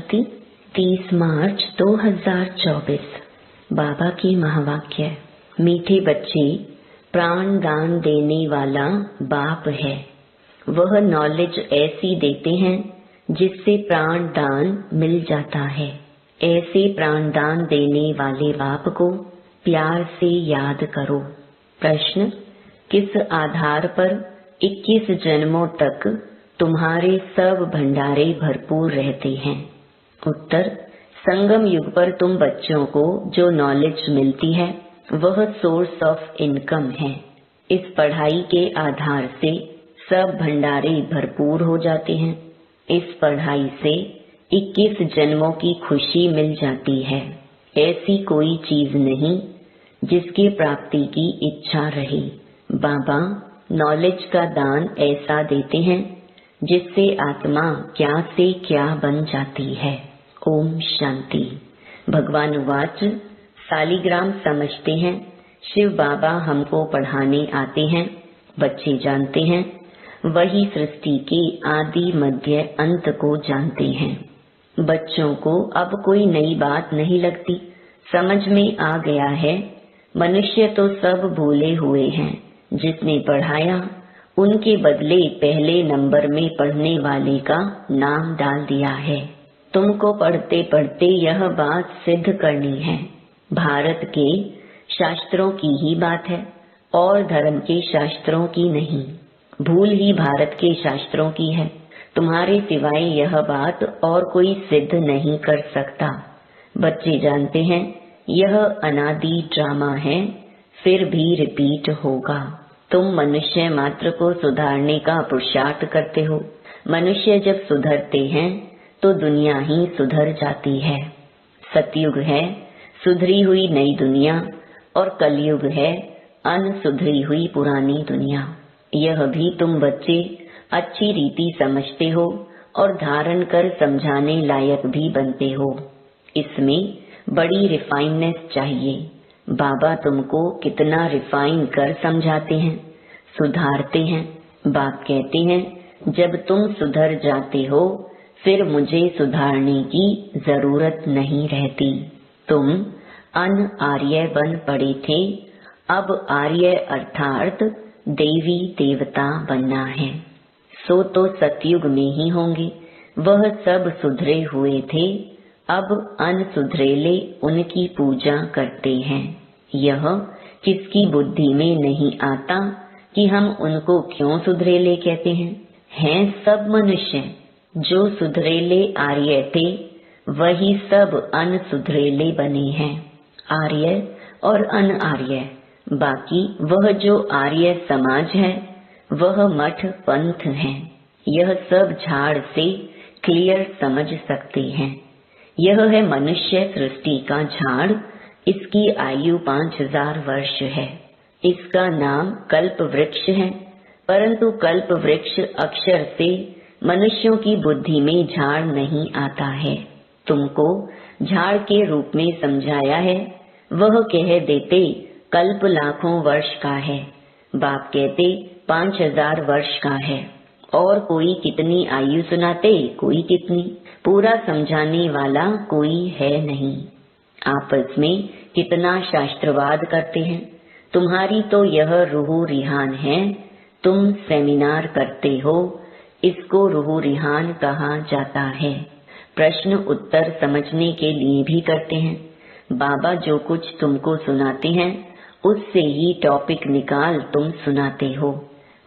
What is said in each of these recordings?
शक्ति 30 मार्च 2024। बाबा की महावाक्य। मीठे बच्चे, प्राण दान देने वाला बाप है। वह नॉलेज ऐसी देते हैं जिससे प्राण दान मिल जाता है। ऐसे प्राण दान देने वाले बाप को प्यार से याद करो। प्रश्न: किस आधार पर 21 जन्मों तक तुम्हारे सब भंडारे भरपूर रहते हैं? उत्तर: संगम युग पर तुम बच्चों को जो नॉलेज मिलती है वह सोर्स ऑफ इनकम है। इस पढ़ाई के आधार से सब भंडारे भरपूर हो जाते हैं। इस पढ़ाई से 21 जन्मों की खुशी मिल जाती है। ऐसी कोई चीज नहीं जिसकी प्राप्ति की इच्छा रहे। बाबा नॉलेज का दान ऐसा देते हैं जिससे आत्मा क्या से क्या बन जाती है। ओम शांति। भगवान उवाच: सालिग्राम समझते हैं शिव बाबा हमको पढ़ाने आते हैं। बच्चे जानते हैं वही सृष्टि के आदि मध्य अंत को जानते हैं। बच्चों को अब कोई नई बात नहीं लगती, समझ में आ गया है। मनुष्य तो सब भूले हुए हैं। जिसने पढ़ाया उनके बदले पहले नंबर में पढ़ने वाले का नाम डाल दिया है। तुमको पढ़ते पढ़ते यह बात सिद्ध करनी है। भारत के शास्त्रों की ही बात है और धर्म के शास्त्रों की नहीं। भूल ही भारत के शास्त्रों की है। तुम्हारे सिवाय यह बात और कोई सिद्ध नहीं कर सकता। बच्चे जानते हैं यह अनादि ड्रामा है, फिर भी रिपीट होगा। तुम मनुष्य मात्र को सुधारने का पुरुषार्थ करते हो। मनुष्य जब सुधरते हैं तो दुनिया ही सुधर जाती है। सतयुग है सुधरी हुई नई दुनिया और कलयुग है अनसुधरी हुई पुरानी दुनिया। यह भी तुम बच्चे अच्छी रीति समझते हो और धारण कर समझाने लायक भी बनते हो। इसमें बड़ी रिफाइननेस चाहिए। बाबा तुमको कितना रिफाइन कर समझाते हैं, सुधारते हैं। बाप कहते हैं जब तुम सुधर जाते हो फिर मुझे सुधारने की जरूरत नहीं रहती। तुम अन आर्य बन पड़े थे, अब आर्य अर्थात देवी देवता बनना है। सो तो सतयुग में ही होंगे। वह सब सुधरे हुए थे, अब अनसुधरेले उनकी पूजा करते हैं। यह किसकी बुद्धि में नहीं आता कि हम उनको क्यों सुधरेले कहते हैं। हैं सब मनुष्य जो सुधरेले आर्य थे, वही सब अनसुधरेले बने हैं। आर्य और अनआर्य। बाकी वह जो आर्य समाज है वह मठ पंथ है। यह सब झाड़ से क्लियर समझ सकते हैं। यह है मनुष्य सृष्टि का झाड़। इसकी आयु 5000 वर्ष है। इसका नाम कल्प वृक्ष है, परंतु कल्प वृक्ष अक्षर से मनुष्यों की बुद्धि में झाड़ नहीं आता है। तुमको झाड़ के रूप में समझाया है। वह कह देते कल्प लाखों वर्ष का है, बाप कहते 5000 वर्ष का है। और कोई कितनी आयु सुनाते, कोई कितनी। पूरा समझाने वाला कोई है नहीं। आपस में कितना शास्त्रवाद करते हैं। तुम्हारी तो यह रूह रिहान है। तुम सेमिनार करते हो, इसको रूह रिहान कहा जाता है। प्रश्न उत्तर समझने के लिए भी करते हैं। बाबा जो कुछ तुमको सुनाते हैं उससे ही टॉपिक निकाल तुम सुनाते हो।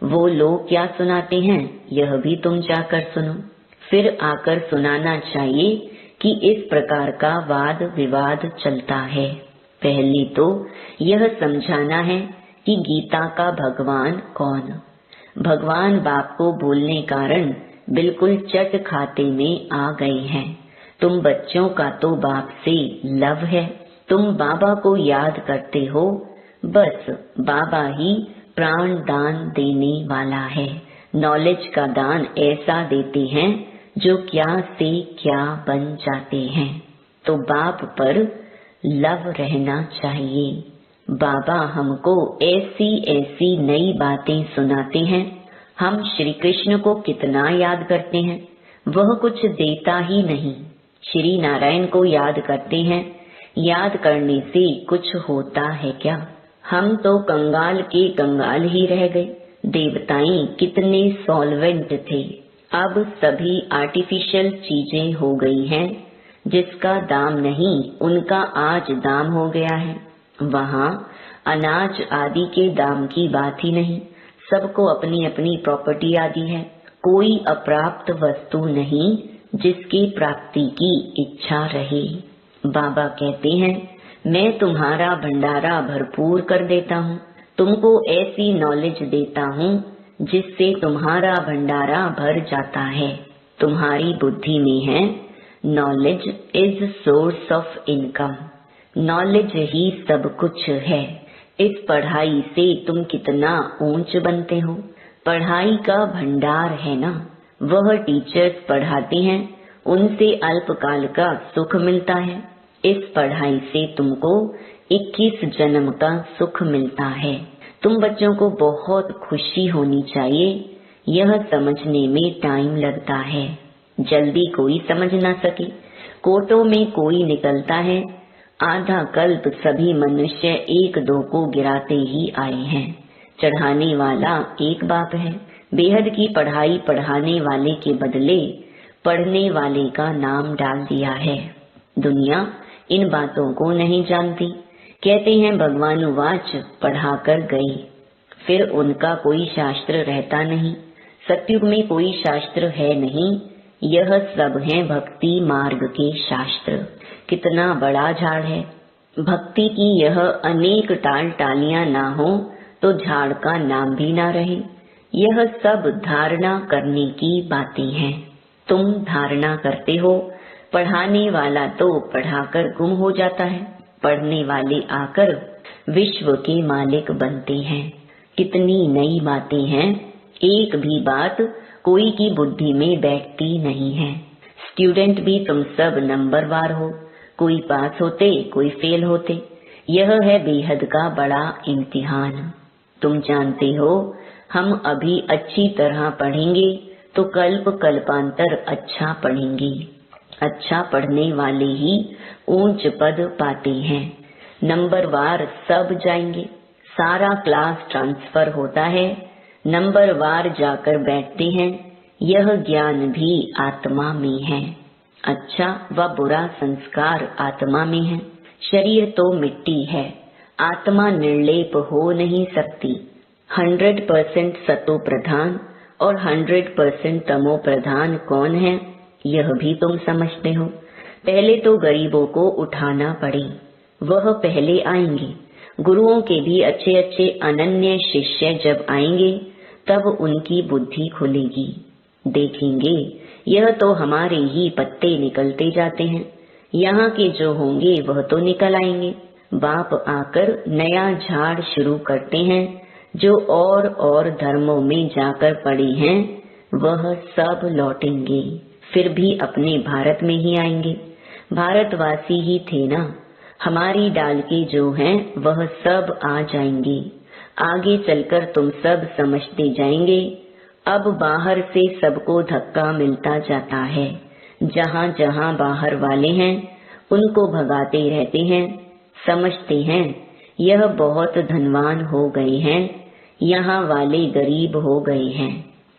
वो लोग क्या सुनाते हैं यह भी तुम जाकर सुनो। फिर आकर सुनाना चाहिए कि इस प्रकार का वाद विवाद चलता है। पहले तो यह समझाना है कि गीता का भगवान कौन। भगवान बाप को भूलने कारण बिल्कुल चट खाते में आ गए हैं। तुम बच्चों का तो बाप से लव है। तुम बाबा को याद करते हो। बस बाबा ही प्राण दान देने वाला है। नॉलेज का दान ऐसा देते हैं जो क्या से क्या बन जाते हैं। तो बाप पर लव रहना चाहिए। बाबा हमको ऐसी ऐसी नई बातें सुनाते हैं। हम श्री कृष्ण को कितना याद करते हैं, वह कुछ देता ही नहीं। श्री नारायण को याद करते हैं। याद करने से कुछ होता है क्या? हम तो कंगाल के कंगाल ही रह गए। देवताएं कितने सॉल्वेंट थे, अब सभी आर्टिफिशियल चीजें हो गई हैं। जिसका दाम नहीं उनका आज दाम हो गया है। वहाँ अनाज आदि के दाम की बात ही नहीं। सबको अपनी अपनी प्रॉपर्टी आदि है। कोई अप्राप्त वस्तु नहीं जिसकी प्राप्ति की इच्छा रहे। बाबा कहते हैं, मैं तुम्हारा भंडारा भरपूर कर देता हूँ। तुमको ऐसी नॉलेज देता हूँ जिससे तुम्हारा भंडारा भर जाता है। तुम्हारी बुद्धि में है, knowledge is source of income. Knowledge ही सब कुछ है। इस पढ़ाई से तुम कितना ऊंच बनते हो। पढ़ाई का भंडार है ना। वह टीचर्स पढ़ाते हैं, उनसे अल्पकाल का सुख मिलता है। इस पढ़ाई से तुमको 21 जन्म का सुख मिलता है। तुम बच्चों को बहुत खुशी होनी चाहिए। यह समझने में टाइम लगता है, जल्दी कोई समझ ना सके। कोटों में कोई निकलता है। आधा कल्प सभी मनुष्य एक दो को गिराते ही आए हैं। चढ़ाने वाला एक बाप है। बेहद की पढ़ाई पढ़ाने वाले के बदले पढ़ने वाले का नाम डाल दिया है। दुनिया इन बातों को नहीं जानती। कहते हैं भगवान वाच पढ़ाकर गए, फिर उनका कोई शास्त्र रहता नहीं। सतयुग में कोई शास्त्र है नहीं। यह सब है भक्ति मार्ग के शास्त्र। कितना बड़ा झाड़ है। भक्ति की यह अनेक टाल टालियां ना हो तो झाड़ का नाम भी ना रहे। यह सब धारणा करने की बातें हैं। तुम धारणा करते हो। पढ़ाने वाला तो पढ़ाकर गुम हो जाता है। पढ़ने वाले आकर विश्व के मालिक बनते हैं। कितनी नई बातें हैं। एक भी बात कोई की बुद्धि में बैठती नहीं है। स्टूडेंट भी तुम सब नंबरवार हो। कोई पास होते, कोई फेल होते। यह है बेहद का बड़ा इम्तिहान। तुम जानते हो, हम अभी अच्छी तरह पढ़ेंगे तो कल्प कल्पांतर अच्छा पढ़ेंगे। अच्छा पढ़ने वाले ही ऊंच पद पाते हैं। नंबरवार सब जाएंगे। सारा क्लास ट्रांसफर होता है। नंबरवार जाकर बैठते हैं। यह ज्ञान भी आत्मा में है। अच्छा व बुरा संस्कार आत्मा में है। शरीर तो मिट्टी है। आत्मा निर्लेप हो नहीं सकती। 100% सतो प्रधान और 100% तमो प्रधान कौन है, यह भी तुम समझते हो। पहले तो गरीबों को उठाना पड़े, वह पहले आएंगे। गुरुओं के भी अच्छे अच्छे अनन्य शिष्य जब आएंगे तब उनकी बुद्धि खुलेगी। देखेंगे यह तो हमारे ही पत्ते निकलते जाते हैं। यहाँ के जो होंगे वह तो निकल आएंगे। बाप आकर नया झाड़ शुरू करते हैं। जो और धर्मों में जाकर पड़े हैं वह सब लौटेंगे, फिर भी अपने भारत में ही आएंगे। भारतवासी ही थे ना। हमारी डाल के जो हैं वह सब आ जाएंगे। आगे चलकर तुम सब समझते जाएंगे। अब बाहर से सबको धक्का मिलता जाता है। जहाँ जहाँ बाहर वाले हैं उनको भगाते रहते हैं। समझते हैं यह बहुत धनवान हो गए हैं, यहाँ वाले गरीब हो गए हैं।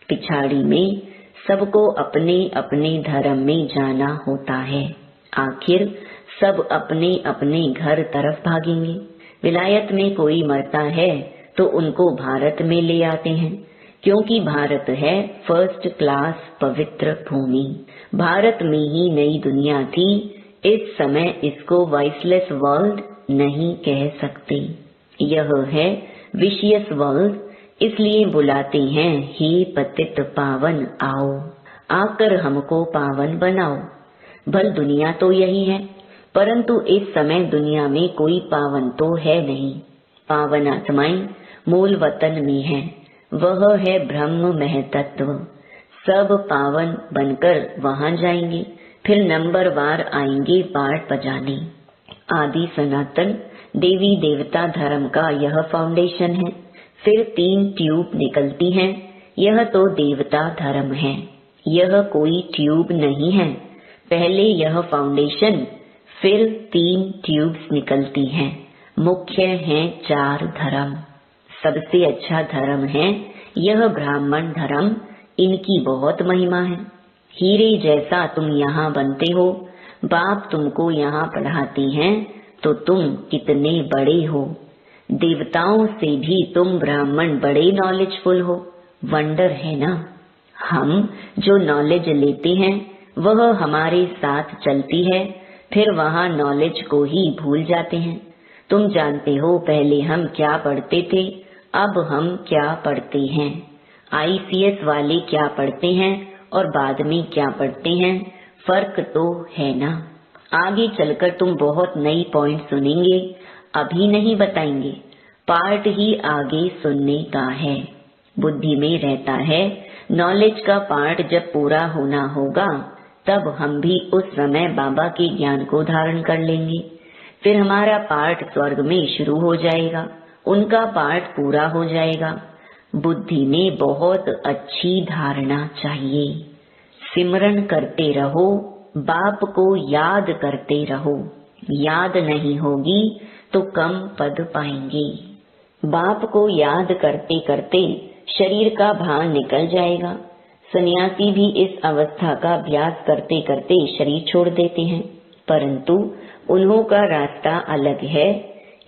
पिछाड़ी में सबको अपने अपने धर्म में जाना होता है। आखिर सब अपने अपने घर तरफ भागेंगे। विलायत में कोई मरता है तो उनको भारत में ले आते हैं, क्योंकि भारत है फर्स्ट क्लास पवित्र भूमि। भारत में ही नई दुनिया थी। इस समय इसको वॉइसलेस वर्ल्ड नहीं कह सकते। यह है विशियस वर्ल्ड, इसलिए बुलाते हैं हे पतित पावन आओ, आकर हमको पावन बनाओ। भल दुनिया तो यही है, परंतु इस समय दुनिया में कोई पावन तो है नहीं। पावन आत्माएं मूल वतन में है, वह है ब्रह्म महतत्व। सब पावन बनकर वहाँ जाएंगे, फिर नंबरवार आएंगे पाठ बजाने। आदि सनातन देवी देवता धर्म का यह फाउंडेशन है। फिर 3 ट्यूब निकलती हैं, यह तो देवता धर्म है। यह कोई ट्यूब नहीं है। पहले यह फाउंडेशन, फिर 3 ट्यूब्स निकलती हैं। मुख्य हैं 4 धर्म। सबसे अच्छा धर्म है यह ब्राह्मण धर्म। इनकी बहुत महिमा है। हीरे जैसा तुम यहाँ बनते हो। बाप तुमको यहाँ पढ़ाती हैं तो तुम कितने बड़े हो। देवताओं से भी तुम ब्राह्मण बड़े नॉलेजफुल हो। वंडर है ना। हम जो नॉलेज लेते हैं वह हमारे साथ चलती है, फिर वहाँ नॉलेज को ही भूल जाते हैं। तुम जानते हो पहले हम क्या पढ़ते थे, अब हम क्या पढ़ते हैं। ICS वाले क्या पढ़ते हैं और बाद में क्या पढ़ते हैं, फर्क तो है ना। आगे चलकर तुम बहुत नई पॉइंट सुनेंगे, अभी नहीं बताएंगे। पार्ट ही आगे सुनने का है। बुद्धि में रहता है नॉलेज का पार्ट जब पूरा होना होगा तब हम भी उस समय बाबा के ज्ञान को धारण कर लेंगे। फिर हमारा पार्ट स्वर्ग में शुरू हो जाएगा, उनका पार्ट पूरा हो जाएगा। बुद्धि में बहुत अच्छी धारणा चाहिए। सिमरन करते रहो, बाप को याद करते रहो। याद नहीं होगी तो कम पद पाएंगे। बाप को याद करते करते शरीर का भान निकल जाएगा। सन्यासी भी इस अवस्था का अभ्यास करते करते शरीर छोड़ देते हैं, परंतु उन्हों का रास्ता अलग है,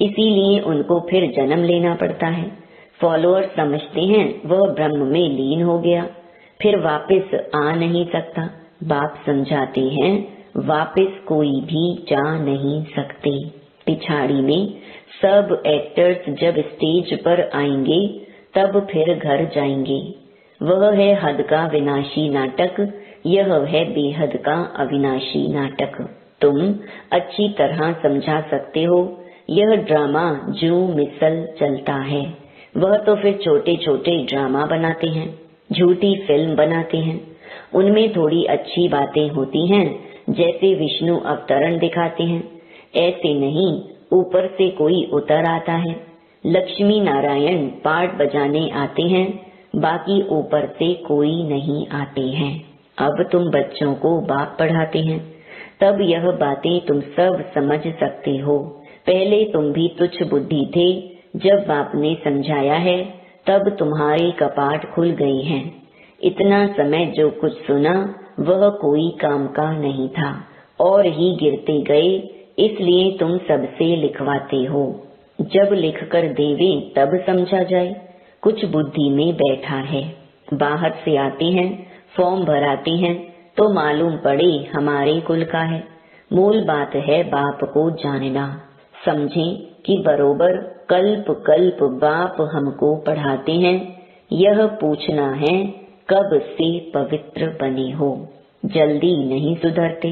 इसीलिए उनको फिर जन्म लेना पड़ता है। फॉलोअर समझते हैं वह ब्रह्म में लीन हो गया, फिर वापस आ नहीं सकता। बाप समझाते हैं वापस कोई भी जा नहीं सकते। पिछाड़ी में सब एक्टर्स जब स्टेज पर आएंगे तब फिर घर जाएंगे। वह है हद का विनाशी नाटक, यह है बेहद का अविनाशी नाटक। तुम अच्छी तरह समझा सकते हो। यह ड्रामा जो मिसल चलता है वह तो फिर छोटे छोटे ड्रामा बनाते हैं, झूठी फिल्म बनाते हैं। उनमें थोड़ी अच्छी बातें होती हैं, जैसे विष्णु अवतरण दिखाते हैं। ऐसे नहीं ऊपर से कोई उतर आता है। लक्ष्मी नारायण पार्ट बजाने आते हैं, बाकी ऊपर से कोई नहीं आते हैं। अब तुम बच्चों को बाप पढ़ाते हैं, तब यह बातें तुम सब समझ सकते हो। पहले तुम भी तुच्छ बुद्धि थे, जब बाप ने समझाया है तब तुम्हारे कपाट खुल गए हैं। इतना समय जो कुछ सुना वह कोई काम का नहीं था और ही गिरते गए, इसलिए तुम सबसे लिखवाते हो। जब लिखकर देवे तब समझा जाए। कुछ बुद्धि में बैठा है, बाहर से आते हैं, फॉर्म भराते हैं तो मालूम पड़े हमारे कुल का है। मूल बात है बाप को जानना। समझें कि बरोबर कल्प कल्प बाप हमको पढ़ाते हैं। यह पूछना है कब से पवित्र बने हो। जल्दी नहीं सुधरते।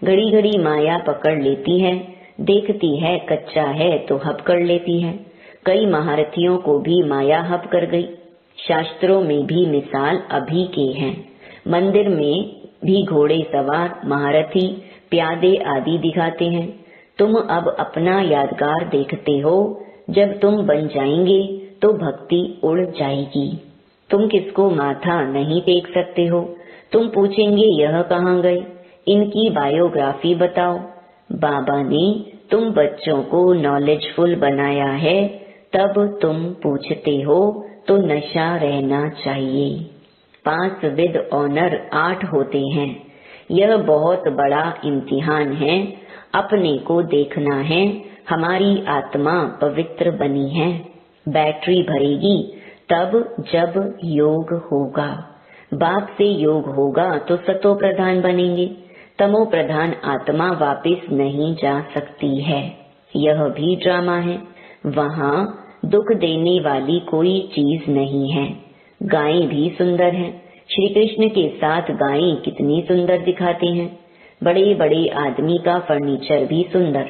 घड़ी घड़ी माया पकड़ लेती है, देखती है कच्चा है तो हप कर लेती है। कई महारथियों को भी माया हप कर गई। शास्त्रों में भी मिसाल अभी के हैं। मंदिर में भी घोड़े सवार महारथी प्यादे आदि दिखाते हैं। तुम अब अपना यादगार देखते हो, जब तुम बन जाएंगे तो भक्ति उड़ जाएगी। तुम किसको माथा नहीं टेक सकते हो। तुम पूछेंगे यह कहाँ गए, इनकी बायोग्राफी बताओ। बाबा ने तुम बच्चों को नॉलेजफुल बनाया है, तब तुम पूछते हो तो नशा रहना चाहिए। 5 विद ऑनर 8 होते हैं। यह बहुत बड़ा इम्तिहान है। अपने को देखना है, हमारी आत्मा पवित्र बनी है। बैटरी भरेगी तब जब योग होगा। बाप से योग होगा तो सतो प्रधान बनेंगे। तमो प्रधान आत्मा वापिस नहीं जा सकती है। यह भी ड्रामा है। वहाँ दुख देने वाली कोई चीज नहीं है। गायें भी सुंदर हैं। श्री कृष्ण के साथ गायें कितनी सुंदर दिखाती हैं। बड़े बड़े आदमी का फर्नीचर भी सुंदर।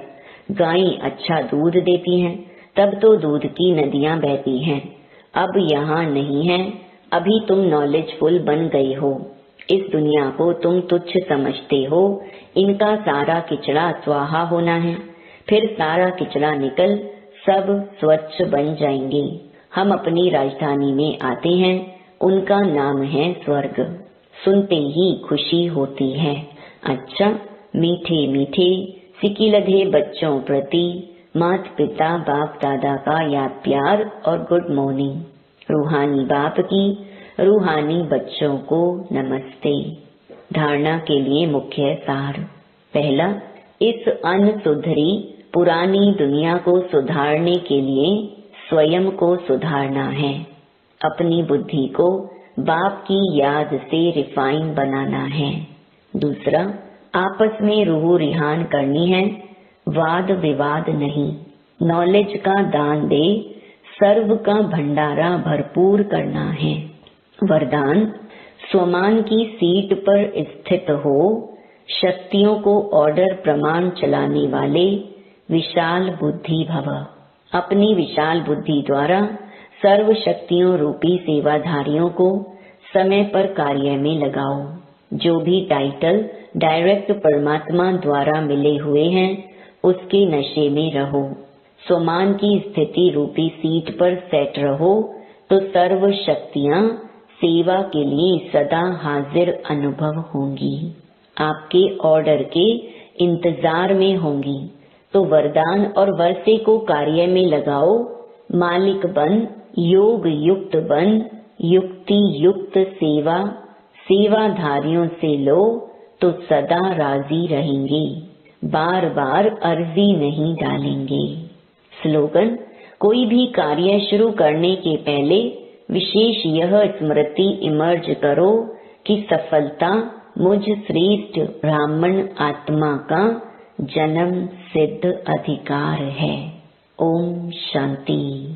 गायें अच्छा दूध देती हैं, तब तो दूध की नदियां बहती हैं। अब यहाँ नहीं है। अभी तुम नॉलेजफुल बन गए हो। इस दुनिया को तुम तुच्छ समझते हो। इनका सारा किचड़ा स्वाहा होना है, फिर सारा किचड़ा निकल सब स्वच्छ बन जाएंगे। हम अपनी राजधानी में आते हैं, उनका नाम है स्वर्ग। सुनते ही खुशी होती है। अच्छा, मीठे मीठे सिकिलधे बच्चों प्रति माता पिता बाप दादा का याद प्यार और गुड मॉर्निंग। रूहानी बाप की रूहानी बच्चों को नमस्ते। धारणा के लिए मुख्य सार। पहला, इस अनसुधरी पुरानी दुनिया को सुधारने के लिए स्वयं को सुधारना है। अपनी बुद्धि को बाप की याद से रिफाइन बनाना है। दूसरा, आपस में रूह रिहान करनी है, वाद विवाद नहीं। नॉलेज का दान दे, सर्व का भंडारा भरपूर करना है। वरदान, स्वमान की सीट पर स्थित हो, शक्तियों को ऑर्डर प्रमाण चलाने वाले विशाल बुद्धि भव। अपनी विशाल बुद्धि द्वारा सर्व शक्तियों रूपी सेवाधारियों को समय पर कार्य में लगाओ। जो भी टाइटल डायरेक्ट परमात्मा द्वारा मिले हुए हैं, उसके नशे में रहो। स्वमान की स्थिति रूपी सीट पर सेट रहो तो सर्व शक्तियाँ सेवा के लिए सदा हाजिर अनुभव होंगी। आपके ऑर्डर के इंतजार में होंगी। तो वरदान और वर्षे को कार्य में लगाओ। मालिक बन, योग युक्त बन, युक्ति युक्त सेवा सेवाधारियों से लो तो सदा राजी रहेंगे। बार बार अर्जी नहीं डालेंगे। स्लोगन, कोई भी कार्य शुरू करने के पहले विशेष यह स्मृति इमर्ज करो कि सफलता मुझ श्रेष्ठ ब्राह्मण आत्मा का जन्म सिद्ध अधिकार है। ओम शांति।